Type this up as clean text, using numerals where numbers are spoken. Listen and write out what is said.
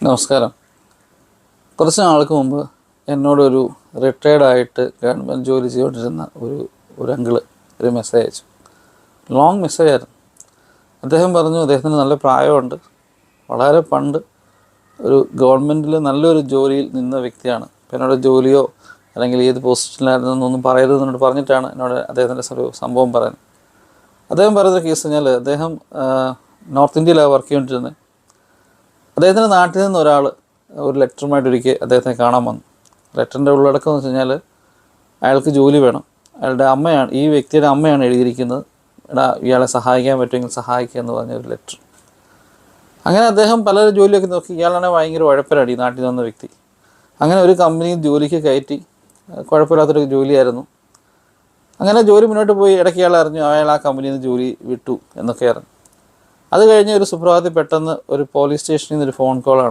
നമസ്കാരം. കുറച്ച് നാൾക്ക് മുമ്പ് എന്നോടൊരു റിട്ടയർഡായിട്ട് ഗവൺമെൻറ് ജോലി ചെയ്തുകൊണ്ടിരുന്ന ഒരു അങ്കിള് ഒരു മെസ്സേജ് അയച്ചു. ലോങ് മെസ്സേജായിരുന്നു. അദ്ദേഹം പറഞ്ഞു അദ്ദേഹത്തിന് നല്ല പ്രായമുണ്ട്, വളരെ പണ്ട് ഒരു ഗവൺമെൻറ്റിൽ നല്ലൊരു ജോലിയിൽ നിന്ന വ്യക്തിയാണ്. അപ്പോൾ എന്നോട് ജോലിയോ അല്ലെങ്കിൽ ഏത് പൊസിഷനിലായിരുന്നൊന്നും പറയരുതെന്നോട് പറഞ്ഞിട്ടാണ് എന്നോട് അദ്ദേഹത്തിൻ്റെ ഒരു സംഭവം പറയുന്നത്. അദ്ദേഹം പറയുന്ന കേസ് കഴിഞ്ഞാൽ അദ്ദേഹം നോർത്ത് ഇന്ത്യയിലാണ് വർക്ക് ചെയ്തുകൊണ്ടിരുന്നത്. അദ്ദേഹത്തിൻ്റെ നാട്ടിൽ നിന്ന് ഒരാൾ ഒരു ലെറ്ററുമായിട്ട് ഒരിക്കൽ അദ്ദേഹത്തെ കാണാൻ വന്നു. ലെറ്ററിൻ്റെ ഉള്ളടക്കം എന്ന് വെച്ച് കഴിഞ്ഞാൽ അയാൾക്ക് ജോലി വേണം. അയാളുടെ അമ്മയാണ്, ഈ വ്യക്തിയുടെ അമ്മയാണ് എഴുതിയിരിക്കുന്നത്, എടാ ഇയാളെ സഹായിക്കാൻ പറ്റുമെങ്കിൽ സഹായിക്കുക എന്ന് പറഞ്ഞൊരു ലെറ്റർ. അങ്ങനെ അദ്ദേഹം പലരും ജോലിയൊക്കെ നോക്കി. ഇയാളാണെങ്കിൽ ഭയങ്കര ഉഴപ്പരാണ്, ഈ നാട്ടിൽ വന്ന വ്യക്തി. അങ്ങനെ ഒരു കമ്പനിയിൽ ജോലിക്ക് കയറ്റി, കുഴപ്പമില്ലാത്തൊരു ജോലിയായിരുന്നു. അങ്ങനെ ജോലി മുന്നോട്ട് പോയി. ഇടയ്ക്ക് ഇയാൾ അറിഞ്ഞു അയാൾ ആ കമ്പനിയിൽ നിന്ന് ജോലി വിട്ടു എന്നൊക്കെ അറിഞ്ഞു. അത് കഴിഞ്ഞ് ഒരു സുപ്രഭാതത്തിൽ പെട്ടെന്ന് ഒരു പോലീസ് സ്റ്റേഷനിൽ നിന്നൊരു ഫോൺ കോളാണ്.